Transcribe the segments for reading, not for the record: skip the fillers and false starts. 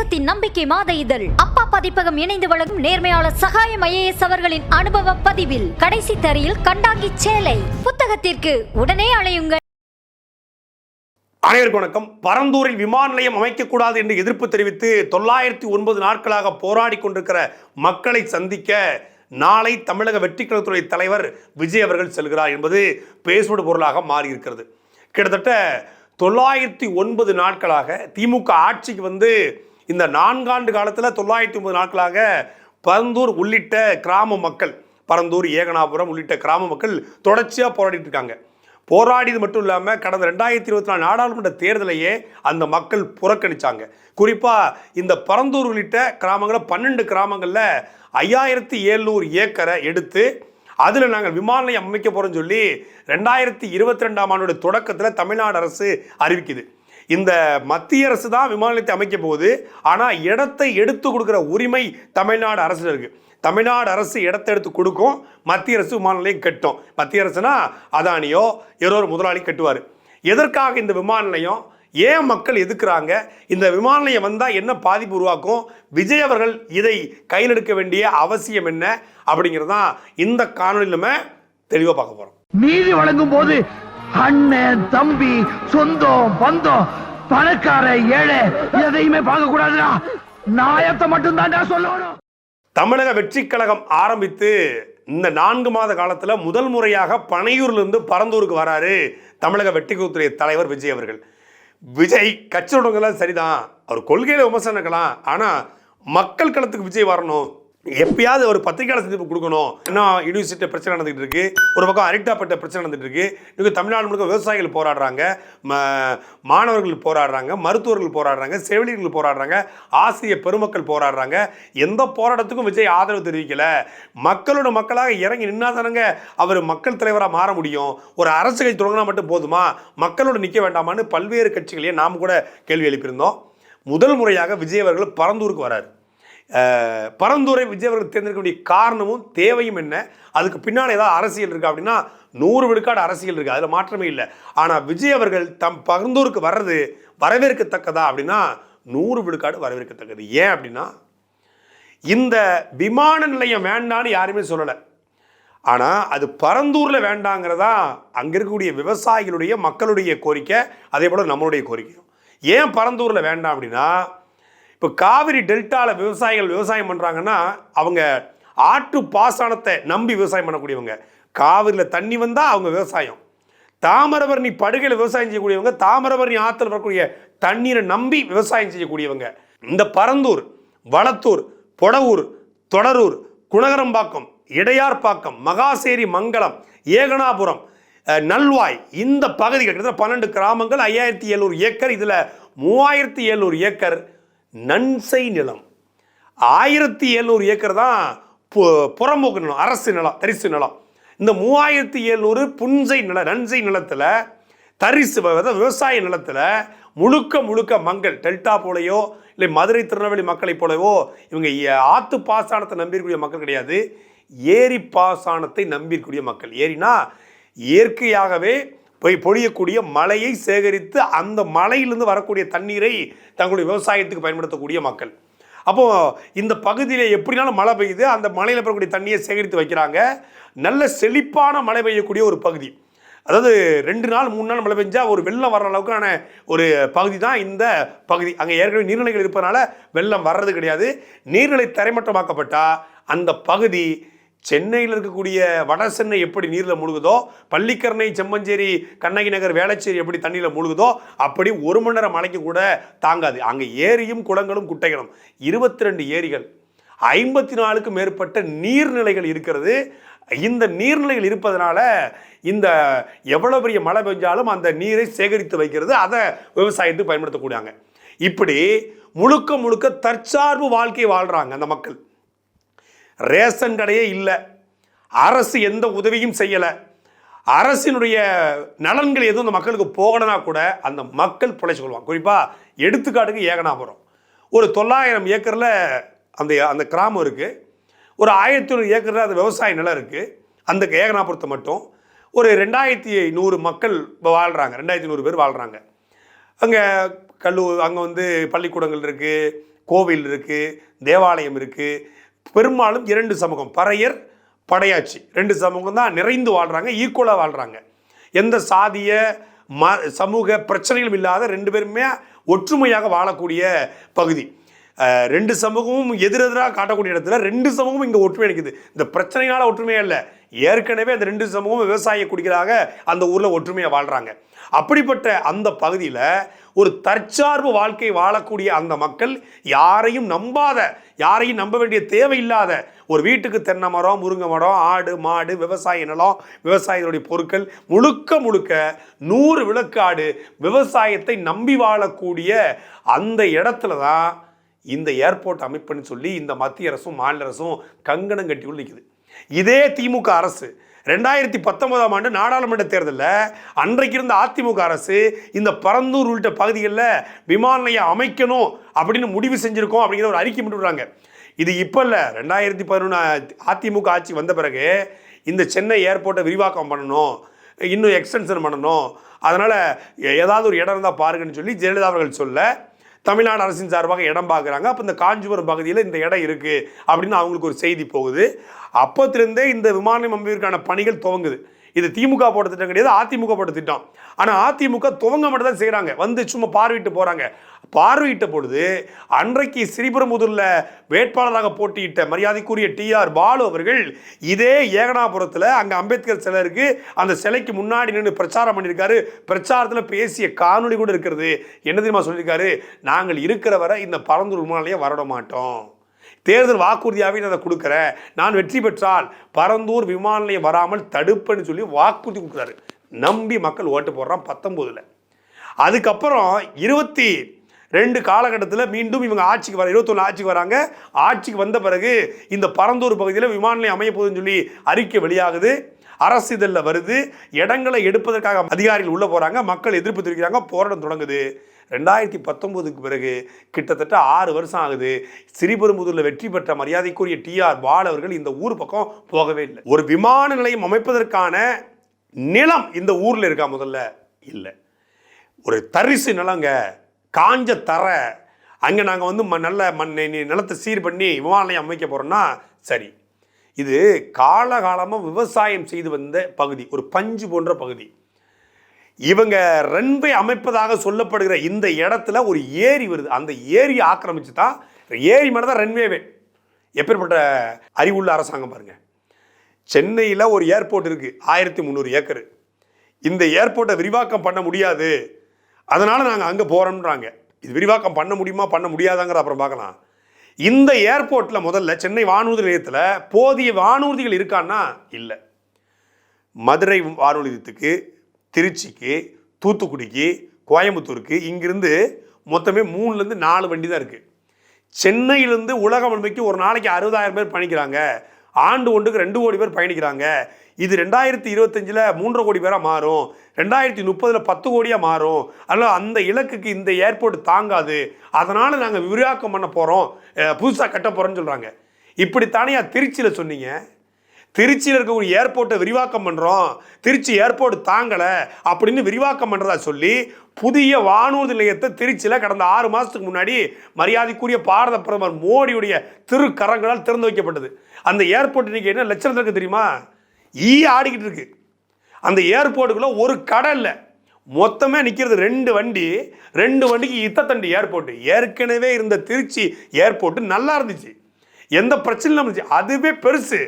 தேசத்தின் நம்பிக்கை மாத இதழ் அப்பா பதிப்பகம் இணைந்து வழங்கும் நேர்மையாளர் சகாயம் IAS அவர்களின் அனுபவ பதிவில் கடைசி தரையில் கண்டாங்கி சேலை புத்தகத்திற்கு உடனே அழையுங்கள். அனைவருக்கும் வணக்கம். பரந்தூரில் விமான நிலையம் அமைக்கக்கூடாது என்று எதிர்ப்பு தெரிவித்து 909 நாட்களாக போராடி கொண்டிருக்கிற மக்களை சந்திக்க நாளை தமிழக வெற்றி கழகத்துறை தலைவர் விஜய் அவர்கள் செல்கிறார் என்பது பேசுவது பொருளாக மாறியிருக்கிறது. கிட்டத்தட்ட 909 நாட்களாக திமுக ஆட்சிக்கு வந்து இந்த 4 ஆண்டு காலத்தில் 909 நாட்களாக பரந்தூர் உள்ளிட்ட கிராம மக்கள், பரந்தூர், ஏகனாபுரம் உள்ளிட்ட கிராம மக்கள் தொடர்ச்சியாக போராடிட்டு இருக்காங்க. போராடியது மட்டும் இல்லாமல் கடந்த 2024 நாடாளுமன்ற தேர்தலையே அந்த மக்கள் புறக்கணித்தாங்க. குறிப்பாக இந்த பரந்தூர் உள்ளிட்ட கிராமங்களில் 12 கிராமங்களில் 5700 ஏக்கரை எடுத்து அதில் நாங்கள் விமான நிலையம் அமைக்க போகிறோம்னு சொல்லி 2022ஆம் ஆண்டோட தொடக்கத்தில் தமிழ்நாடு அரசு அறிவிக்குது. இந்த மத்திய அரசு தான் விமான நிலையத்தை அமைக்க போகுது. ஆனால் இடத்தை எடுத்து கொடுக்குற உரிமை தமிழ்நாடு அரசு இருக்குது. தமிழ்நாடு அரசு இடத்தை எடுத்து கொடுக்கும், மத்திய அரசு விமான நிலையம் கட்டும். மத்திய அரசுனா அதானியோ ஏதோ ஒரு முதலாளி கட்டுவார். எதற்காக இந்த விமான நிலையம், ஏன் மக்கள் எதுக்குறாங்க, இந்த விமான நிலையம் வந்தால் என்ன பாதிப்பு உருவாக்கும், விஜய் அவர்கள் இதை கையில் எடுக்க வேண்டிய அவசியம் என்ன அப்படிங்கிறதான் இந்த காணொலியில் நம்ம தெளிவாக பார்க்க போகிறோம். நீதி வழங்கும் போது அண்ணன், தம்பி, சொந்தம், பந்தம், பணக்கார, ஏழை எதையுமே பார்க்க கூடாதுடா. நியாயத்தை மட்டும் தான் சொல்லணும். தமிழக வெற்றி கழகம் ஆரம்பித்து இந்த 4 மாத காலத்தில் முதல் முறையாக பனையூர்லேருந்து பரந்தூருக்கு வராரு தமிழக வெற்றி கழகத்துறை தலைவர் விஜய் அவர்கள். விஜய் கட்சி தொடங்கலாம் சரிதான், அவர் கொள்கையில் விமர்சனக்கலாம், ஆனால் மக்கள் களத்துக்கு விஜய் வரணும். எப்பயாவது ஒரு பத்திரிகையாளர் சந்திப்பு கொடுக்கணும். ஏன்னா யூனிவர்சிட்டி பிரச்சனை நடந்துகிட்டு இருக்கு, ஒரு பக்கம் அரிட்டாப்பட்ட பிரச்சனை நடந்துட்டு இருக்கு. இங்கே தமிழ்நாடு முழுக்க விவசாயிகள் போராடுறாங்க, மாணவர்கள் போராடுறாங்க, மருத்துவர்கள் போராடுறாங்க, செவிலியர்கள் போராடுறாங்க, ஆசிரியர் பெருமக்கள் போராடுறாங்க. எந்த போராட்டத்துக்கும் விஜய் ஆதரவு தெரிவிக்கல. மக்களோட மக்களாக இறங்கி நின்னாதானங்க அவர் மக்கள் தலைவராக மாற முடியும். ஒரு அரசு கட்சி தொடங்கினா மட்டும் போதுமா, மக்களோட நிற்க வேண்டாமான்னு பல்வேறு கட்சிகளையே நாம் கூட கேள்வி எழுப்பியிருந்தோம். முதல் முறையாக விஜய் அவர்கள் பரந்தூருக்கு வராரு. பரந்தூரை விஜய் அவர்கள் தேர்ந்தெடுக்க வேண்டிய காரணமும் தேவையும் என்ன, அதுக்கு பின்னால் ஏதாவது அரசியல் இருக்கா அப்படின்னா 100 விழுக்காடு அரசியல் இருக்குது, அதில் மாற்றமே இல்லை. ஆனால் விஜய் அவர்கள் பரந்தூருக்கு வர்றது வரவேற்கத்தக்கதா அப்படின்னா 100 விழுக்காடு வரவேற்கத்தக்கது. ஏன் அப்படின்னா இந்த விமான நிலையம் வேண்டான்னு யாருமே சொல்லலை. ஆனால் அது பரந்தூரில் வேண்டாங்கிறதா அங்கே இருக்கக்கூடிய விவசாயிகளுடைய மக்களுடைய கோரிக்கை, அதே போல் நம்மளுடைய கோரிக்கையும். ஏன் பரந்தூரில் வேண்டாம் அப்படின்னா, இப்போ காவிரி டெல்டாவில் விவசாயிகள் விவசாயம் பண்ணுறாங்கன்னா அவங்க ஆற்று பாசனத்தை நம்பி விவசாயம் பண்ணக்கூடியவங்க. காவிரியில் தண்ணி வந்தால் அவங்க விவசாயம். தாமிரபரணி படுகையில் விவசாயம் செய்யக்கூடியவங்க, தாமிரபரணி ஆற்றுல வரக்கூடிய தண்ணீரை நம்பி விவசாயம் செய்யக்கூடியவங்க. இந்த பரந்தூர், வளத்தூர், பொடவூர், தொடரூர், குணகரம்பாக்கம், இடையார்பாக்கம், மகாசேரி, மங்கலம், ஏகனாபுரம், நல்வாய், இந்த பகுதிகள் கிட்டத்தட்ட 12 கிராமங்கள், 5700 ஏக்கர். இதில் 3700 ஏக்கர் நன்சை நிலம், 1700 ஏக்கர் தான் புறம்போக்கு நிலம், அரசு நிலம், தரிசு நிலம். இந்த 3700 புன்சை நில, நன்சை நிலத்தில், தரிசு விவசாய நிலத்தில் முழுக்க மக்கள் டெல்டா போலையோ இல்லை மதுரை, திருநெல்வேலி மக்களை போலவோ இவங்க ஆற்று பாசனத்தை நம்பியிருக்கூடிய மக்கள் கிடையாது, ஏரி பாசனத்தை நம்பியிருக்கூடிய மக்கள். ஏரினா இயற்கையாகவே பொழியக்கூடிய மழையை சேகரித்து அந்த மலையிலிருந்து வரக்கூடிய தண்ணீரை தங்களுடைய விவசாயத்துக்கு பயன்படுத்தக்கூடிய மக்கள். அப்போது இந்த பகுதியில் எப்படினாலும் மழை பெய்யுது, அந்த மலையில் பெறக்கூடிய தண்ணியை சேகரித்து வைக்கிறாங்க. நல்ல செழிப்பான மழை பெய்யக்கூடிய ஒரு பகுதி. அதாவது 2 நாள் 3 நாள் மழை பெஞ்சால் ஒரு வெள்ளம் வர்ற அளவுக்கான ஒரு பகுதி தான் இந்த பகுதி. அங்கே ஏற்கனவே நீர்நிலைகள் இருப்பதனால வெள்ளம் வர்றது கிடையாது. நீர்நிலை தரைமட்டமாக்கப்பட்டால் அந்த பகுதி சென்னையில் இருக்கக்கூடிய வட சென்னை எப்படி நீரில் மூழ்குதோ, பள்ளிக்கரணை, செம்மஞ்சேரி, கண்ணகி நகர், வேளச்சேரி எப்படி தண்ணியில் மூழ்குதோ அப்படி 1 மணி நேரம் மழைக்கு கூட தாங்காது. அங்கே ஏரியும் குளங்களும் குட்டைகளும் 22 ஏரிகள், 54க்கும் மேற்பட்ட நீர்நிலைகள் இருக்கிறது. இந்த நீர்நிலைகள் இருப்பதனால இந்த எவ்வளோ பெரிய மழை பெஞ்சாலும் அந்த நீரை சேகரித்து வைக்கிறது, அதை விவசாயத்துக்கு பயன்படுத்தக்கூடியாங்க. இப்படி முழுக்க தற்சார்பு வாழ்க்கை வாழ்கிறாங்க அந்த மக்கள். ரேஷன் கடையே இல்லை, அரசு எந்த உதவியும் செய்யலை, அரசினுடைய நலன்கள் எதுவும் அந்த மக்களுக்கு போகணும்னா கூட அந்த மக்கள் பிழைச்சு கொள்வாங்க. குறிப்பாக எடுத்துக்காட்டுக்கு ஏகனாபுரம், ஒரு 900 ஏக்கரில் அந்த கிராமம் இருக்குது. ஒரு 1100 ஏக்கரில் அந்த விவசாய நிலம் இருக்குது. அந்த ஏகனாபுரத்தை மட்டும் ஒரு 2100 மக்கள் வாழ்கிறாங்க, 2100 பேர் வாழ்கிறாங்க. அங்கே அங்கே வந்து பள்ளிக்கூடங்கள் இருக்குது, கோவில் இருக்குது, தேவாலயம் இருக்குது. பெரும்பாலும் 2 சமூகம், பறையர் படையாச்சி 2 சமூகம் தான் நிறைந்து வாழ்கிறாங்க, ஈக்குவலாக வாழ்கிறாங்க. எந்த சாதிய சமூக பிரச்சனைகளும் இல்லாத 2 பேருமே ஒற்றுமையாக வாழக்கூடிய பகுதி. 2 சமூகமும் எதிரெதிராக காட்டக்கூடிய இடத்துல 2 சமூகமும் இங்கே ஒற்றுமை இருக்குது. இந்த பிரச்சனையினால ஒற்றுமையாக இல்லை, ஏற்கனவே அந்த 2 சமூகமும் விவசாய குடிகளாக அந்த ஊரில் ஒற்றுமையாக வாழ்கிறாங்க. அப்படிப்பட்ட அந்த பகுதியில் ஒரு தற்சார்பு வாழ்க்கை வாழக்கூடிய அந்த மக்கள் யாரையும் நம்ப வேண்டிய தேவையில்லாத ஒரு வீட்டுக்கு தென்னை மரம், முருங்கை மரம், ஆடு மாடு, விவசாய நிலம், விவசாயிகளுடைய பொருட்கள் முழுக்க 100 விழுக்காடு விவசாயத்தை நம்பி வாழக்கூடிய அந்த இடத்துல தான் இந்த ஏர்போர்ட் அமைப்புன்னு சொல்லி இந்த மத்திய அரசும் மாநில அரசும் கங்கணம் கட்டி நிற்குது. இதே திமுக அரசு 2019ஆம் ஆண்டு நாடாளுமன்ற தேர்தலில் அன்றைக்கு இருந்த அதிமுக அரசு இந்த பரந்தூர் உள்ளிட்ட பகுதிகளில் விமான நிலையம் அமைக்கணும் அப்படின்னு முடிவு செஞ்சுருக்கோம் அப்படிங்கிற ஒரு அறிக்கை விட்டுறாங்க. இது இப்போ இல்லை, 2011 அதிமுக ஆட்சி வந்த பிறகு இந்த சென்னை ஏர்போர்ட்டை விரிவாக்கம் பண்ணணும், இன்னும் எக்ஸ்டென்ஷன் பண்ணணும், அதனால் ஏதாவது ஒரு இடம் இருந்தால் பாருங்கன்னு சொல்லி ஜெயலலிதா அவர்கள் சொல்ல தமிழ்நாடு அரசின் சார்பாக இடம் பார்க்குறாங்க. அப்போ இந்த காஞ்சிபுரம் பகுதியில் இந்த இடம் இருக்குது அப்படின்னு அவங்களுக்கு ஒரு செய்தி போகுது. அப்போத்திலிருந்தே இந்த விமான நிலையம் அமைப்பதற்கான பணிகள் துவங்குது. இது திமுக போட்ட திட்டம் கிடையாது, அதிமுக போட்ட திட்டம். ஆனால் அதிமுக துவங்க மட்டும் தான் செய்கிறாங்க, வந்து சும்மா பார்வையிட்டு போகிறாங்க. பார்வையிட்ட பொழுது அன்றைக்கு ஸ்ரீபெரும்புதூரில் வேட்பாளராக போட்டியிட்ட மரியாதைக்குரிய டிஆர் பாலு அவர்கள் இதே ஏகனாபுரத்தில் அங்கே அம்பேத்கர் சிலை இருக்குது, அந்த சிலைக்கு முன்னாடி நின்று பிரச்சாரம் பண்ணியிருக்காரு. பிரச்சாரத்தில் பேசிய காணொலி கூட இருக்கிறது. என்ன தெரியுமா சொல்லியிருக்காரு? நாங்கள் இருக்கிற வரை இந்த பரந்தூர் விமான நிலையம் வரட மாட்டோம், தேர்தல் வாக்குறுதியாகவே நான் அதை கொடுக்குறேன், நான் வெற்றி பெற்றால் பரந்தூர் விமான நிலையம் வராமல் தடுப்பேன்னு சொல்லி வாக்குறுதி கொடுக்குறாரு. நம்பி மக்கள் ஓட்டு போடுறான் 19. அதுக்கப்புறம் 22 காலகட்டத்தில் மீண்டும் இவங்க ஆட்சிக்கு 21 ஆட்சிக்கு வராங்க. ஆட்சிக்கு வந்த பிறகு இந்த பரந்தூர் பகுதியில் விமான நிலையம் அமைய போகுதுன்னு சொல்லி அறிக்கை வெளியாகுது, அரசு இதழில் வருது. இடங்களை எடுப்பதற்காக அதிகாரிகள் உள்ளே போகிறாங்க, மக்கள் எதிர்ப்பு தெரிவிக்கிறாங்க, போராட்டம் தொடங்குது. 2019க்கு பிறகு கிட்டத்தட்ட 6 வருஷம் ஆகுது. ஸ்ரீபெரும்புதூரில் வெற்றி பெற்ற மரியாதைக்குரிய டிஆர் பாலு அவர்கள் இந்த ஊர் பக்கம் போகவே இல்லை. ஒரு விமான நிலையம் அமைப்பதற்கான நிலம் இந்த ஊரில் இருக்கா? முதல்ல இல்லை. ஒரு தரிசு நிலங்க, காஞ்ச தரை, அங்கே நாங்கள் வந்து நல்ல நிலத்தை சீர் பண்ணி விமான நிலையம் அமைக்க போகிறோம்னா சரி. இது காலகாலமாக விவசாயம் செய்து வந்த பகுதி, ஒரு பஞ்சு போன்ற பகுதி. இவங்க ரன்வே அமைப்பதாக சொல்லப்படுகிற இந்த இடத்துல ஒரு ஏரி வருது. அந்த ஏரியை ஆக்கிரமிச்சு தான், ஏரி மேலே தான் ரன்வேவே. எப்பேற்பட்ட அறிவுள்ள அரசாங்கம் பாருங்க. சென்னையில் ஒரு ஏர்போர்ட் இருக்குது, 1300 ஏக்கர். இந்த ஏர்போர்ட்டை விரிவாக்கம் பண்ண முடியாது, அதனால் நாங்கள் அங்கே போகிறோம்ன்றாங்க. இது விரிவாக்கம் பண்ண முடியுமா பண்ண முடியாதாங்கிற அப்புறம் பார்க்கலாம். இந்த ஏர்போர்ட்டில் முதல்ல சென்னை வானூர்தி நிலையத்தில் போதிய வானூர்திகள் இருக்கான்னா இல்லை. மதுரை வானூர்தி நிலையத்துக்கு, திருச்சிக்கு, தூத்துக்குடிக்கு, கோயம்புத்தூருக்கு இங்கிருந்து மொத்தமே 3லேருந்து 4 வண்டி தான் இருக்குது. சென்னையிலேருந்து உலக முழுமைக்கு ஒரு நாளைக்கு 60,000 பேர் பயணிக்கிறாங்க, ஆண்டு ஒன்றுக்கு 2 கோடி பேர் பயணிக்கிறாங்க. இது 2025 3.5 கோடி பேராக மாறும், 2030 10 கோடியாக மாறும். அதனால் அந்த இலக்குக்கு இந்த ஏர்போர்ட் தாங்காது, அதனால் நாங்கள் விரிவாக்கம் பண்ண போகிறோம், புதுசாக கட்ட போகிறோன்னு சொல்கிறாங்க. இப்படித்தானே திருச்சியில் சொன்னீங்க, திருச்சியில் இருக்க ஒரு ஏர்போர்ட்டை விரிவாக்கம் பண்ணுறோம், திருச்சி ஏர்போர்ட் தாங்கலை அப்படின்னு விரிவாக்கம் பண்ணுறதா சொல்லி புதிய வானூர்தி நிலையத்தை திருச்சியில் கடந்த 6 மாதத்துக்கு முன்னாடி மரியாதைக்குரிய பாரத பிரதமர் மோடியுடைய திருக்கரங்களால் திறந்து வைக்கப்பட்டது. அந்த ஏர்போர்ட் இன்றைக்கி என்ன லட்சணத்தில் இருக்குது தெரியுமா? ஆடிக்கிட்டு இருக்கு. அந்த ஏர்போர்ட்டுக்குள்ளே ஒரு கடை இல்லை, மொத்தமே நிற்கிறது 2 வண்டி, 2 வண்டிக்கு இத்தத்தண்டி ஏர்போர்ட்டு. ஏற்கனவே இருந்த திருச்சி ஏர்போர்ட்டு நல்லா இருந்துச்சு, எந்த பிரச்சனையும் இருந்துச்சு, அதுவே பெருசு.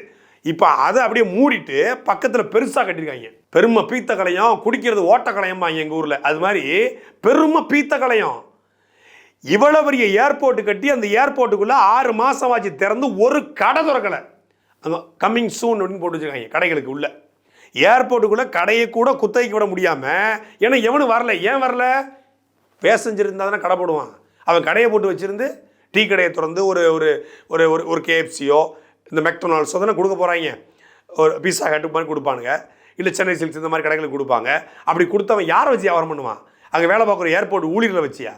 இப்போ அதை அப்படியே மூடிட்டு பக்கத்தில் பெருசாக கட்டியிருக்காங்க. பெருமை பீத்த கலையம், குடிக்கிறது ஓட்ட கலையம்மா எங்கள் ஊரில், அது மாதிரி பெருமை பீத்த கலையம். இவ்வளோ பெரிய ஏர்போர்ட்டு கட்டி அந்த ஏர்போர்ட்டுக்குள்ளே 6 மாதம் ஆச்சு திறந்து ஒரு கடை திறக்கலை. அங்கே கம்மிங் சூன் அப்படின்னு போட்டு வச்சுருக்காங்க கடைகளுக்கு உள்ள. ஏர்போர்ட்டுக்குள்ளே கடையை கூட குத்தகைக்கு விட முடியாமல், ஏன்னா எவனும் வரல. ஏன் வரல? பேசஞ்சர் இருந்தால் தானே கடை போடுவான். அவன் கடையை போட்டு வச்சுருந்து டீ கடையை திறந்து ஒரு ஒரு ஒரு ஒரு கேஎஃப்சியோ இந்த மெக்டொனால்ட்ஸோ தானே கொடுக்க போகிறாங்க. ஒரு பீஸா ஹட் மாதிரி கொடுப்பானுங்க, இல்லை சென்னை சில்க்ஸ் இந்த மாதிரி கடைகளுக்கு கொடுப்பாங்க. அப்படி கொடுத்தவன் யாரை வச்சு வியாபாரம் பண்ணுவான்? அங்கே வேலை பார்க்குற ஏர்போர்ட் ஊழியர்களை வச்சியா?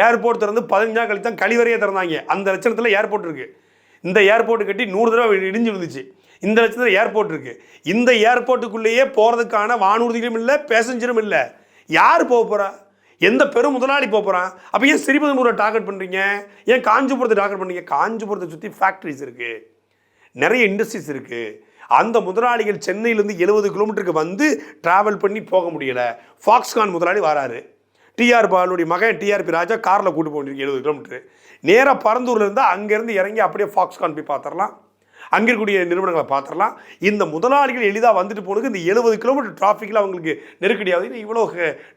ஏர்போர்ட் திறந்து 15 நாள் கழித்து தான் கழிவறையே திறந்தாங்க. அந்த லட்சணத்தில் ஏர்போர்ட் இருக்குது. இந்த ஏர்போர்ட்டு கட்டி 100 தடவை இடிஞ்சு விழுந்துச்சு. இந்த லட்சத்தில் ஏர்போர்ட் இருக்குது. இந்த ஏர்போர்ட்டுக்குள்ளேயே போகிறதுக்கான வானூர்திகளும் இல்லை, பேசஞ்சரும் இல்லை. யார் போக போகிறா? எந்த பெரும் முதலாளி போகிறான்? அப்போ ஏன் ஸ்ரீபெரும்புதூரை டார்கெட் பண்ணுறீங்க? ஏன் காஞ்சிபுரத்தை டார்கெட் பண்ணுறீங்க? காஞ்சிபுரத்தை சுற்றி ஃபேக்ட்ரிஸ் இருக்குது, நிறைய இண்டஸ்ட்ரீஸ் இருக்குது. அந்த முதலாளிகள் சென்னையிலேருந்து 70 கிலோமீட்டருக்கு வந்து ட்ராவல் பண்ணி போக முடியலை. ஃபாக்ஸ்கான் முதலாளி வராரு, டிஆர் பாலுடைய மகன் டிஆர்பி ராஜா காரில் கூட்டு போயிருக்கு 70 கிலோமீட்டரு. நேராக பரந்தூரில் இருந்தால் அங்கேருந்து இறங்கி அப்படியே ஃபாக்ஸ்கான் போய் பார்த்துடலாம், அங்கே இருக்கக்கூடிய நிறுவனங்களை பார்த்துடலாம். இந்த முதலாளிகள் எளிதாக வந்துட்டு போனதுக்கு இந்த 70 கிலோமீட்டர் டிராஃபிக்கில் அவங்களுக்கு நெருக்கடியாகுது. இவ்வளோ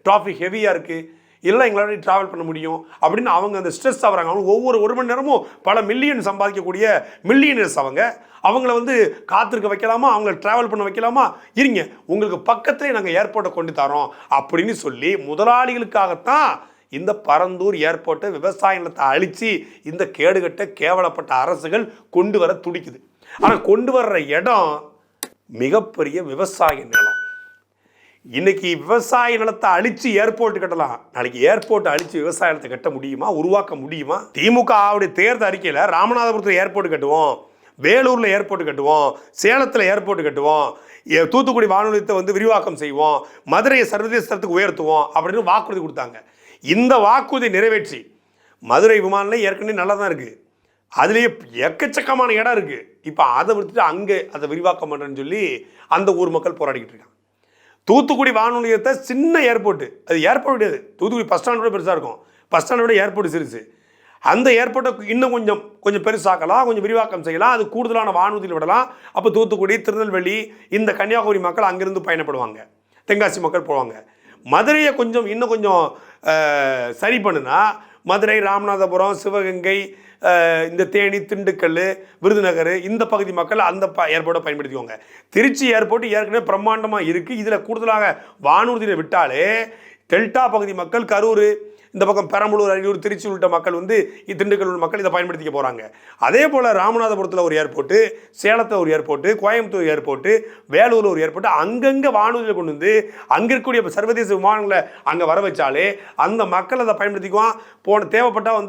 டிராஃபிக் ஹெவியாக இருக்குது, இல்லை எங்களால் ட்ராவல் பண்ண முடியும் அப்படின்னு அவங்க அந்த ஸ்ட்ரெஸ் ஆகிறாங்க. அவங்க ஒவ்வொரு 1 மணி நேரமும் பல மில்லியன் சம்பாதிக்கக்கூடிய மில்லியனர்ஸ் அவங்கள வந்து காத்திருக்க வைக்கலாமா, அவங்கள ட்ராவல் பண்ண வைக்கலாமா? இருங்க, உங்களுக்கு பக்கத்துலேயே நாங்கள் ஏர்போர்ட்டை கொண்டு தரோம் அப்படின்னு சொல்லி முதலாளிகளுக்காகத்தான் இந்த பரந்தூர் ஏர்போர்ட்டை விவசாய நிலத்தை அழித்து இந்த கேடுகட்ட கேவலப்பட்ட அரசுகள் கொண்டு வர துடிக்குது. ஆனால் கொண்டு வர்ற இடம் மிகப்பெரிய விவசாய நிலம். இன்னைக்கு விவசாய நிலத்தை அழித்து ஏர்போர்ட் கட்டலாம், நாளைக்கு ஏர்போர்ட்டை அழித்து விவசாய நிலத்தை கட்ட முடியுமா, உருவாக்க முடியுமா? திமுகவுடைய தேர்தல் அறிக்கையில் ராமநாதபுரத்தில் ஏர்போர்ட் கட்டுவோம், வேலூரில் ஏர்போர்ட் கட்டுவோம், சேலத்தில் ஏர்போர்ட் கட்டுவோம், தூத்துக்குடி வானொலி நிலையத்தை வந்து விரிவாக்கம் செய்வோம், மதுரையை சர்வதேச தரத்துக்கு உயர்த்துவோம் அப்படின்னு வாக்குறுதி கொடுத்தாங்க. இந்த வாக்குறுதி நிறைவேற்றி மதுரை விமான நிலையம் ஏற்கனவே நல்லா தான் இருக்குது, அதுலேயே எக்கச்சக்கமான இடம் இருக்குது. இப்போ அதை விட்டுட்டு அங்கே அதை விரிவாக்கம் பண்ணுறேன்னு சொல்லி அந்த ஊர் மக்கள் போராடிக்கிட்டு இருக்காங்க. தூத்துக்குடி வானொலி நிலையத்தை சின்ன ஏர்போர்ட்டு, அது ஏர்போர்ட் கிடையாது, தூத்துக்குடி பஸ் ஸ்டாண்டோட பெருசாக இருக்கும், பஸ் ஸ்டாண்டோட ஏர்போர்ட் சிறுசு. அந்த ஏர்போர்ட்டை இன்னும் கொஞ்சம் பெருசாக்கலாம், கொஞ்சம் விரிவாக்கம் செய்யலாம், அது கூடுதலான வானூர்தியில் விடலாம். அப்போ தூத்துக்குடி, திருநெல்வேலி, இந்த கன்னியாகுமரி மக்கள் அங்கேருந்து பயணப்படுவாங்க, தென்காசி மக்கள் போவாங்க. மதுரையை இன்னும் கொஞ்சம் சரி பண்ணுனா மதுரை, ராமநாதபுரம், சிவகங்கை, இந்த தேனி, திண்டுக்கல், விருதுநகர் இந்த பகுதி மக்கள் அந்த ஏர்போர்ட்டை பயன்படுத்திக்குவாங்க. திருச்சி ஏர்போர்ட் ஏற்கனவே பிரம்மாண்டமாக இருக்குது, இதில் கூடுதலாக வானூர்தியில் விட்டாலே டெல்டா பகுதி மக்கள், கரூர், இந்த பக்கம் பெரம்பலூர், அரியலூர், திருச்சி உள்ளிட்ட மக்கள் திண்டுக்கல் உள்ள மக்கள் இதை பயன்படுத்திக்க போகிறாங்க. அதே போல் ராமநாதபுரத்தில் ஒரு ஏர்போர்ட்டு, சேலத்தில் ஒரு ஏர்போர்ட்டு, கோயம்புத்தூர் ஏர்போர்ட்டு, வேலூரில் ஒரு ஏர்போர்ட்டு, அங்கங்கே வானூர்தியில் கொண்டு வந்து அங்கே இருக்கக்கூடிய சர்வதேச விமானங்களை அங்கே வர வச்சாலே அந்த மக்கள் அதை பயன்படுத்திக்குவான். தேவைப்பட்டால்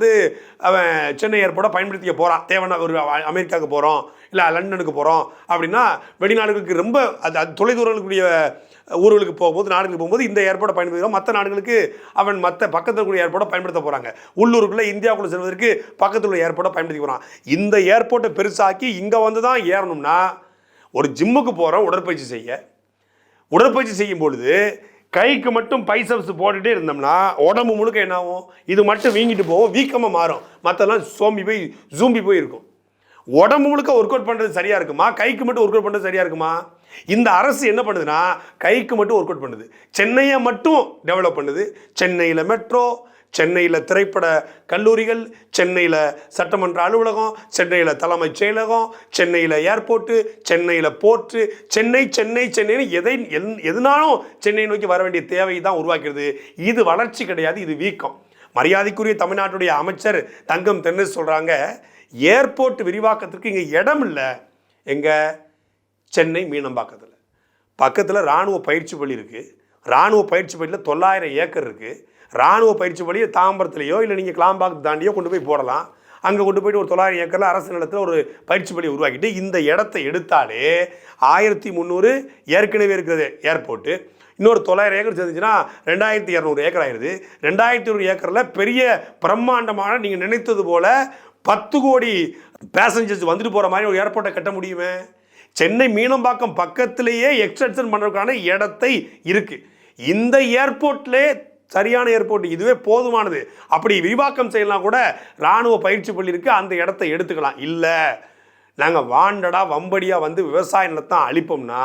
அவன் சென்னை ஏர்போர்ட்டை பயன்படுத்திக்க போகிறான், தேவைன்னா ஒரு அமெரிக்காவுக்கு போகிறோம், இல்லை லண்டனுக்கு போகிறோம் அப்படின்னா வெளிநாடுகளுக்கு ரொம்ப அது தொலைதூரங்களுக்குரிய ஊர்களுக்கு போகும்போது, நாடுகளுக்கு போகும்போது இந்த ஏர்போர்ட்டை பயன்படுத்துகிறோம். மற்ற நாடுகளுக்கு அவன் பக்கத்தில் இருக்கக்கூடிய ஏர்போர்ட்டை பயன்படுத்த போகிறாங்க. உள்ளூருக்குள்ளே இந்தியாவுக்குள்ளே செல்வதற்கு பக்கத்தில் உள்ள ஏர்போர்ட்டை பயன்படுத்தி போகிறான். இந்த ஏர்போர்ட்டை பெருசாக்கி இங்கே வந்து தான் ஏறணும்னா ஒரு ஜிம்முக்கு போகிறோம் உடற்பயிற்சி செய்யும் பொழுது கைக்கு மட்டும் பைசப்ஸ் போட்டுகிட்டே இருந்தோம்னா உடம்பு முழுக்க என்ன ஆகும்? இது மட்டும் வீங்கிட்டு போகும், வீக்கமாக மாறும், மற்றெல்லாம் ஜூம்பி போய் இருக்கும். உடம்பு முழுக்க ஒர்க் அவுட் பண்ணுறது சரியாக இருக்குமா, கைக்கு மட்டும் ஒர்க் அவுட் பண்ணுறது சரியாக இருக்குமா? இந்த அரசு என்ன பண்ணுதுன்னா கைக்கு மட்டும் ஒர்க் அவுட் பண்ணுது, சென்னையை மட்டும் டெவலப் பண்ணுது. சென்னையில் மெட்ரோ, சென்னையில் திரைப்பட கல்லூரிகள், சென்னையில் சட்டமன்ற அலுவலகம், சென்னையில் தலைமைச் செயலகம், சென்னையில் ஏர்போர்ட்டு, சென்னையில் போர்ட்டு, சென்னைன்னு எதுனாலும் சென்னை நோக்கி வர வேண்டிய தேவையை தான் உருவாக்கிறது. இது வளர்ச்சி கிடையாது, இது வீக்கம். மரியாதைக்குரிய தமிழ்நாட்டுடைய அமைச்சர் தங்கம் தென்னரசு சொல்கிறாங்க, ஏர்போர்ட் விரிவாக்கத்துக்கு இங்கே இடம் இல்லை. எங்கே? சென்னை மீனம்பாக்கத்தில் பக்கத்தில் இராணுவ பயிற்சி பள்ளி இருக்குது. இராணுவ பயிற்சி பள்ளியில் 900 ஏக்கர் இருக்குது. இராணுவ பயிற்சி பள்ளியை தாம்பரத்துலையோ இல்லை நீங்கள் கிளாம்பாக்கம் தாண்டியோ கொண்டு போய் போடலாம். அங்கே கொண்டு போயிட்டு ஒரு 900 ஏக்கரில் அரசு நிலத்தில் ஒரு பயிற்சி பள்ளியை உருவாக்கிட்டு இந்த இடத்தை எடுத்தாலே 1300 ஏற்கனவே இருக்கிறது ஏர்போர்ட்டு, இன்னொரு 900 ஏக்கர் சேர்ந்துச்சுன்னா 2200 ஏக்கர் ஆயிடுது. 2200 ஏக்கரில் பெரிய பிரம்மாண்டமான நீங்கள் நினைத்தது போல் 10 கோடி பேசஞ்சர்ஸ் வந்துட்டு போகிற மாதிரி ஒரு ஏர்போர்ட்டை கட்ட முடியுமே? சென்னை மீனம்பாக்கம் பக்கத்திலேயே எக்ஸ்டென்ஷன் பண்ணுறதுக்கான இடத்தை இருக்குது. இந்த ஏர்போர்ட்லே சரியான ஏர்போர்ட், இதுவே போதுமானது. அப்படி விரிவாக்கம் செய்யலாம் கூட இராணுவ பயிற்சி பள்ளி இருக்குது, அந்த இடத்த எடுத்துக்கலாம். இல்லை, நாங்கள் வாண்டடாக வம்படியாக வந்து விவசாய நிலத்தான் அழிப்போம்னா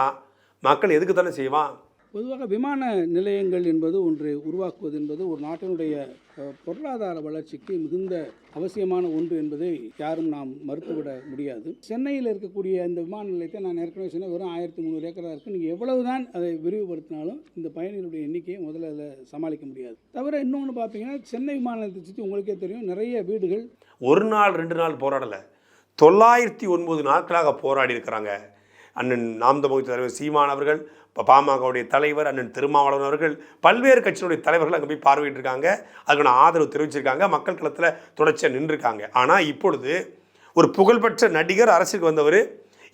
மக்கள் எதுக்கு தானே செய்வான்? பொதுவாக விமான நிலையங்கள் என்பது ஒன்று உருவாக்குவது என்பது ஒரு நாட்டினுடைய பொருளாதார வளர்ச்சிக்கு மிகுந்த அவசியமான ஒன்று என்பதை யாரும் நாம் மறுத்துவிட முடியாது. சென்னையில் இருக்கக்கூடிய இந்த விமான நிலையத்தை நான் ஏற்கனவே சொன்ன வெறும் 1300 ஏக்கராக இருக்குது. நீங்கள் எவ்வளவு தான் அதை விரிவுபடுத்தினாலும் இந்த பயணிகளுடைய எண்ணிக்கையை முதல்ல அதில் சமாளிக்க முடியாது. தவிர இன்னொன்று பார்த்தீங்கன்னா, சென்னை விமான நிலையத்தை சுற்றி உங்களுக்கே தெரியும் நிறைய வீடுகள். ஒரு நாள் 2 நாள் போராடலை, 909 நாட்களாக போராடி இருக்கிறாங்க. அண்ணன் நாம் தமிழர் தலைவர் சீமான் அவர்கள், பாமகவுடைய தலைவர் அண்ணன் திருமாவளவன் அவர்கள், பல்வேறு கட்சியினுடைய தலைவர்கள் அங்கே போய் பார்வையிட்டிருக்காங்க, அதுக்கான ஆதரவு தெரிவிச்சிருக்காங்க, மக்கள் களத்தில் தொடர்ச்சியாக நின்றுருக்காங்க. ஆனால் இப்பொழுது ஒரு புகழ்பெற்ற நடிகர், அரசுக்கு வந்தவர்,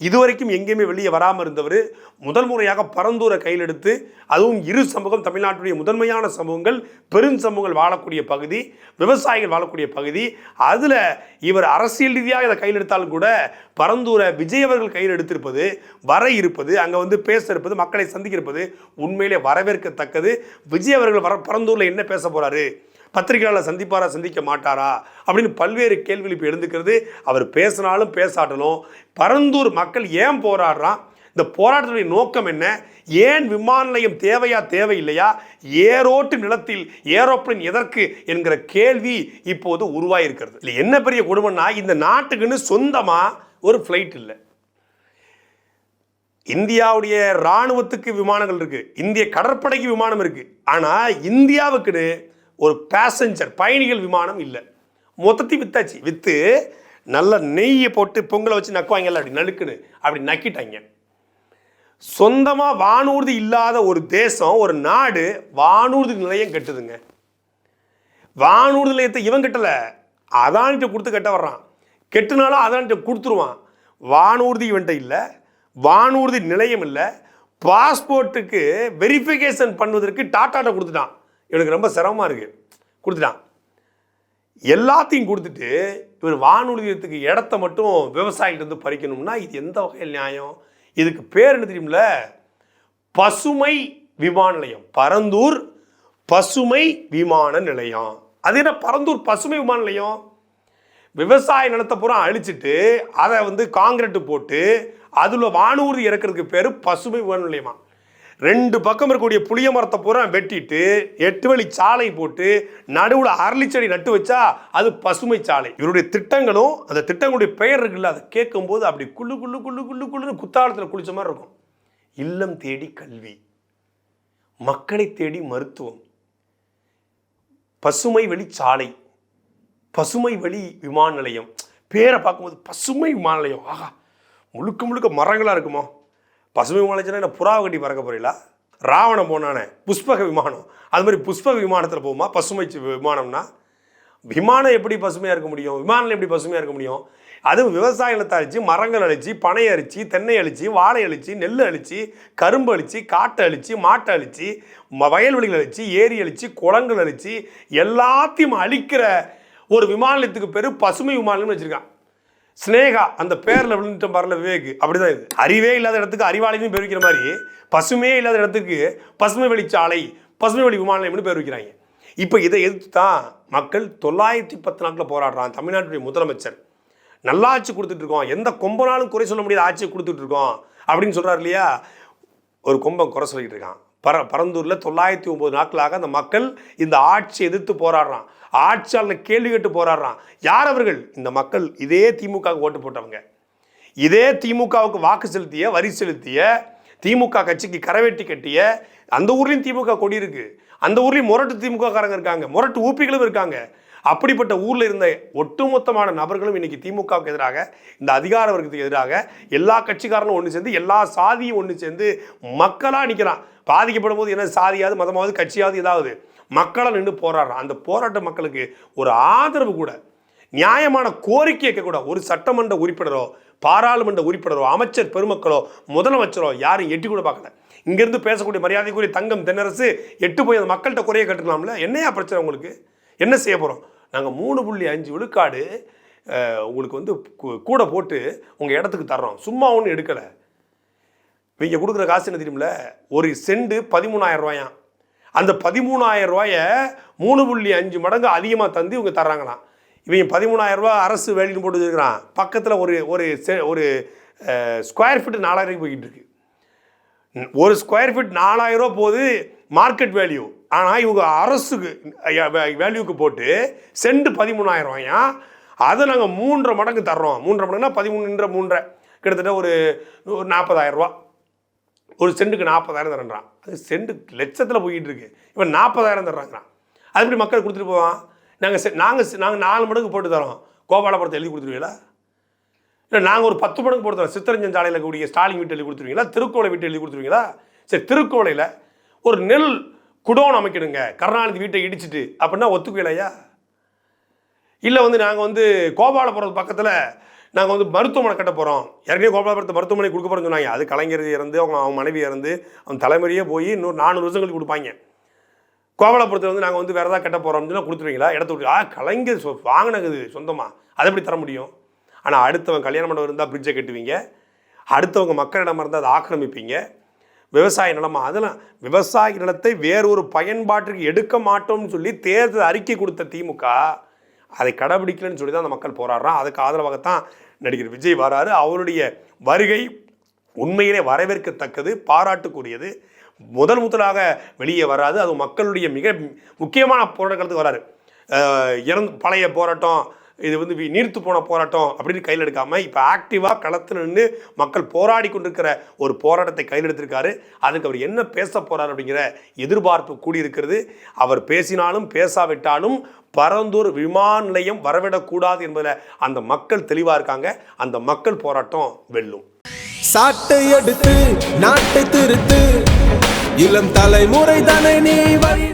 இதுவரைக்கும் எங்கேயுமே வெளியே வராமல் இருந்தவர் முதல் முறையாக பரந்தூரை கையில் எடுத்து, அதுவும் இரு சமூகம், தமிழ்நாட்டுடைய முதன்மையான சமூகங்கள், பெருஞ்சமூகங்கள் வாழக்கூடிய பகுதி, விவசாயிகள் வாழக்கூடிய பகுதி, அதில் இவர் அரசியல் ரீதியாக இதை கையில் எடுத்தாலும் கூட பரந்தூரை விஜய் அவர்கள் கையில் எடுத்திருப்பது, வர இருப்பது, அங்கே வந்து பேச இருப்பது, மக்களை சந்திக்க இருப்பது உண்மையிலே வரவேற்கத்தக்கது. விஜய் அவர்கள் பரந்தூரில் என்ன பேச போகிறாரு, பத்திரிகையாளர் சந்திப்பாரா சந்திக்க மாட்டாரா அப்படின்னு பல்வேறு கேள்விகள் இப்போ எழுந்துக்கிறது. அவர் பேசினாலும் பேசாட்டலும் பரந்தூர் மக்கள் ஏன் போராடுறான், இந்த போராட்டத்துடைய நோக்கம் என்ன, ஏன் விமான நிலையம் தேவையா தேவையில்லையா, ஏரோட்டு நிலத்தில் ஏரோப்ளேன் எதற்கு என்கிற கேள்வி இப்போது உருவாயிருக்கிறது. இல்லை என்ன பெரிய கொடுமைன்னா, இந்த நாட்டுக்குன்னு சொந்தமாக ஒரு ஃப்ளைட் இல்லை. இந்தியாவுடைய இராணுவத்துக்கு விமானங்கள் இருக்குது, இந்திய கடற்படைக்கு விமானம் இருக்குது. ஆனால் இந்தியாவுக்குன்னு ஒரு பேசஞ்சர் பயணிகள் விமானம் இல்லை. மொத்தத்தையும் வித்தாச்சு. விற்று நல்ல நெய்யை போட்டு பொங்கலை வச்சு நக்குவாங்கல்ல, அப்படி நழுக்குன்னு அப்படி நக்கிட்டாங்க. சொந்தமாக வானூர்தி இல்லாத ஒரு தேசம், ஒரு நாடு வானூர்தி நிலையம் கட்டுதுங்க. வானூர்தி நிலையத்தை இவன் கட்டலை, அதானிட்ட கொடுத்து கட்ட வர்றான். கெட்டுனாலும் அதானிட்ட கொடுத்துருவான். வானூர்தி இவன்ட்ட இல்லை, வானூர்தி நிலையம் இல்லை. பாஸ்போர்ட்டுக்கு வெரிஃபிகேஷன் பண்ணுவதற்கு டாட்டாட்ட கொடுத்துட்டான். இவனுக்கு ரொம்ப சிரமமாக இருக்குது, கொடுத்துட்டான். எல்லாத்தையும் கொடுத்துட்டு இவர் வானூர்தியத்துக்கு இடத்த மட்டும் விவசாயிகிட்ட பறிக்கணும்னா இது எந்த வகையில் நியாயம்? இதுக்கு பேர் என்ன தெரியுமில்ல, பசுமை விமான நிலையம். பரந்தூர் பசுமை விமான நிலையம். அது என்ன பரந்தூர் பசுமை விமான நிலையம்? விவசாய நிலத்தை பூரா அழிச்சிட்டு அதை வந்து காங்கிரீட்டு போட்டு அதில் வானூர்தி இறக்கிறதுக்கு பேர் பசுமை விமான நிலையமா. 2 பக்கம் இருக்கக்கூடிய புளிய மரத்தை பூரா வெட்டிட்டு 8 வழி சாலை போட்டு நடுவில் அரளிச்செடி நட்டு வச்சா அது பசுமை சாலை. இவருடைய திட்டங்களும் அந்த திட்டங்களுடைய பெயர் இருக்குல்ல, அதை கேட்கும்போது அப்படி குள்ளு குள்ளு குள்ளு குள்ளு குள்ளுன்னு குத்தாலத்தில் குளிச்ச மாதிரி இருக்கும். இல்லம் தேடி கல்வி, மக்களை தேடி மருத்துவம், பசுமை வழி சாலை, பசுமை வழி விமான நிலையம். பேரை பார்க்கும்போது பசுமை விமான நிலையம், ஆகா முழுக்க முழுக்க மரங்களாக இருக்குமோ. பசுமை விமானம் என்ன புறாவை கட்டி பறக்க போறீங்களா? ராவணம் போனானே புஷ்பக விமானம், அது மாதிரி புஷ்பக விமானத்தில் போகுமா பசுமை விமானம்னா? விமானம் எப்படி பசுமையாக இருக்க முடியும்? விமானம் எப்படி பசுமையாக இருக்க முடியும்? அதுவும் விவசாய நிலத்தை அழிச்சு, மரங்கள் அழிச்சு, பனை அழிச்சு, தென்னை அழிச்சு, வாழை அழிச்சு, நெல் அழிச்சு, கரும்பு அழிச்சு, காட்டை அழிச்சு, மாட்டை அழிச்சு, வயல்வெளிகள் அழிச்சு, ஏரி அழிச்சு, குளங்கள் அழிச்சு, எல்லாத்தையும் அழிக்கிற ஒரு விமான நிலையத்துக்கு பேர் பசுமை விமானம்னு வச்சுருக்கான். ஸ்னேகா அந்த பேரில் விழுந்துட்ட பாருல விவேக், அப்படிதான் இது. அறிவே இல்லாத இடத்துக்கு அறிவாளின்னு பேர் வைக்கிற மாதிரி பசுமையே இல்லாத இடத்துக்கு பசுமை வழிச்சாலை, பசுமை வழி விமான நிலையம்னு பேர் வைக்கிறாங்க. இப்போ இதை எதிர்த்து தான் மக்கள் 914 போராடுறான். தமிழ்நாட்டுடைய முதலமைச்சர் நல்லாட்சி கொடுத்துட்டு இருக்கோம், எந்த கொம்பனாலும் குறை சொல்ல முடியாத ஆட்சியை கொடுத்துட்டு இருக்கோம் அப்படின்னு சொல்கிறார் இல்லையா. ஒரு கொம்பன் குறை சொல்லிட்டு இருக்கான். பரந்தூரில் 909 நாட்களாக அந்த மக்கள் இந்த ஆட்சியை எதிர்த்து போராடுறான். ஆட்சியாளர் கேள்வி கேட்டு போராடுறான். யார் அவர்கள்? இந்த மக்கள் இதே திமுகவுக்கு ஓட்டு போட்டவங்க, இதே திமுகவுக்கு வாக்கு செலுத்திய, வரி செலுத்திய, திமுக கட்சிக்கு கரவேட்டி கட்டிய. அந்த ஊர்லேயும் திமுக கொடி இருக்கு, அந்த ஊர்லேயும் முரட்டு திமுக காரங்க இருக்காங்க, முரட்டு ஊப்பிகளும் இருக்காங்க. அப்படிப்பட்ட ஊரில் இருந்த ஒட்டுமொத்தமான நபர்களும் இன்னைக்கு திமுகவுக்கு எதிராக, இந்த அதிகார வர்க்கத்துக்கு எதிராக எல்லா கட்சிக்காரனும் ஒன்று சேர்ந்து, எல்லா சாதியும் ஒன்று சேர்ந்து மக்களாக நிற்கிறான். பாதிக்கப்படும் போது என்ன சாதியாவது, மதமாவது, கட்சியாவது, ஏதாவது மக்களாக நின்று போராடுறான். அந்த போராட்ட மக்களுக்கு ஒரு ஆதரவு கூட, நியாயமான கோரிக்கை கேட்கக்கூட ஒரு சட்டமன்ற உறுப்பினரோ, பாராளுமன்ற உறுப்பினரோ, அமைச்சர் பெருமக்களோ, முதலமைச்சரோ யாரும் எட்டி கூட பார்க்கல. இங்கேருந்து பேசக்கூடிய மரியாதைக்குரிய தங்கம் தென்னரசு எட்டு போய் அந்த மக்கள்கிட்ட குறைய கட்டுக்கலாம்ல. என்னையா பிரச்சனை உங்களுக்கு? என்ன செய்ய போகிறோம்? நாங்கள் 3.5 விழுக்காடு உங்களுக்கு வந்து கூட போட்டு உங்கள் இடத்துக்கு தர்றோம், சும்மா ஒன்றும் எடுக்கலை. இவங்க கொடுக்குற காசு என்ன தெரியுமில்ல, ஒரு செண்டு 13,000 ரூபாயாம். அந்த 13,000 ரூபாயை 3.5 மடங்கு அதிகமாக தந்து இவங்க தர்றாங்களாம். இவங்க 13,000 ரூபா அரசு வேலைன்னு போட்டு வச்சுருக்கிறான். பக்கத்தில் ஒரு ஸ்கொயர் ஃபீட்டு 4,000 போய்கிட்டு இருக்கு. ஒரு ஸ்கொயர் ஃபீட் 4,000 ரூபா போகுது மார்க்கெட் வேல்யூ. ஆனால் இவங்க அரசுக்கு வேல்யூக்கு போட்டு செண்டு 13,000 ரூபாயா, அதை நாங்கள் 3.5 மடங்கு தர்றோம். 3.5 மடங்குனா 13.3 கிட்டத்தட்ட ஒரு 40,000 ரூபா. ஒரு செண்டுக்கு 40,000 தரேன்றான். அது செண்டு லட்சத்தில் போய்கிட்டு இருக்கு. இவன் 40,000 தர்றாங்கிறான். அது எப்படி மக்கள் கொடுத்துட்டு போவான்? நாங்கள் 4 மடங்கு போட்டு தரோம். கோபாலபுரத்தை எழுதி கொடுத்துருவீங்களா? இல்லை நாங்கள் ஒரு 10 மடங்கு போட்டு தரோம். சித்தரஞ்சன் சாலையில் கூடிய ஸ்டாலின் வீட்டு எழுதி கொடுத்துருவீங்களா? திருக்கோளை வீட்டு எழுதி கொடுத்துருவீங்களா? சரி, திருக்கோளையில் ஒரு நெல் குடோன் அமைக்கணுங்க, கருணாநிதி வீட்டை இடிச்சிட்டு அப்படின்னா ஒத்துக்கலையா? இல்லை நாங்கள் கோபாலபுரம் பக்கத்தில் நாங்கள் வந்து மருத்துவமனை கட்ட போகிறோம், ஏற்கனவே கோபாலபுரத்து மருத்துவமனை கொடுக்க போகிறோம்னு சொன்னாங்க. அது கலைஞர் இறந்து அவங்க மனைவி இறந்து அவன் தலைமுறையே போய் இன்னொரு 400 வருஷம் கழிச்சு கொடுப்பாங்க. கோபாலபுரத்தில் வந்து நாங்கள் வந்து வேறு ஏதாவது கட்ட போகிறோம்னு கொடுத்துருவீங்களா? இடத்த விட்டு கலைஞர் வாங்கினது சொந்தமாக அதை எப்படி தர முடியும்? ஆனால் அடுத்தவன் கல்யாண மண்டபம் இருந்தால் பிரிட்ஜை கட்டுவீங்க, அடுத்தவங்க மக்களிடம் இருந்தால் அதை ஆக்கிரமிப்பீங்க. விவசாய நிலமா, அதெல்லாம் விவசாய நிலத்தை வேறொரு பயன்பாட்டிற்கு எடுக்க மாட்டோம்னு சொல்லி தேர்தல் அறிக்கை கொடுத்த திமுக அதை கடைபிடிக்கலன்னு சொல்லி தான் அந்த மக்கள் போராடுறான். அதுக்கு ஆதரவாகத்தான் நடிகர் விஜய் வராரு. அவருடைய வருகை உண்மையிலே வரவேற்கத்தக்கது, பாராட்டுக்குரியது. முதலாக வெளியே வராது. அது மக்களுடைய மிக முக்கியமான போராட்டத்துக்கு வராரு. பழைய போராட்டம், இது வந்து நீர்த்து போன போராட்டம் அப்படின்னு கையில் எடுக்காமல் இப்போ ஆக்டிவாக களத்தில் நின்று மக்கள் போராடி கொண்டிருக்கிற ஒரு போராட்டத்தை கையில் எடுத்திருக்காரு. அதுக்கு அவர் என்ன பேச போகிறார் அப்படிங்கிற எதிர்பார்ப்பு கூடியிருக்கிறது. அவர் பேசினாலும் பேசாவிட்டாலும் பரந்தூர் விமான நிலையம் வரவிடக்கூடாது என்பதில் அந்த மக்கள் தெளிவாக இருக்காங்க. அந்த மக்கள் போராட்டம் வெல்லும். சாட்டை எடுத்து நாட்டை திருத்து, இளம் தலைமுறை தானே நீ வழி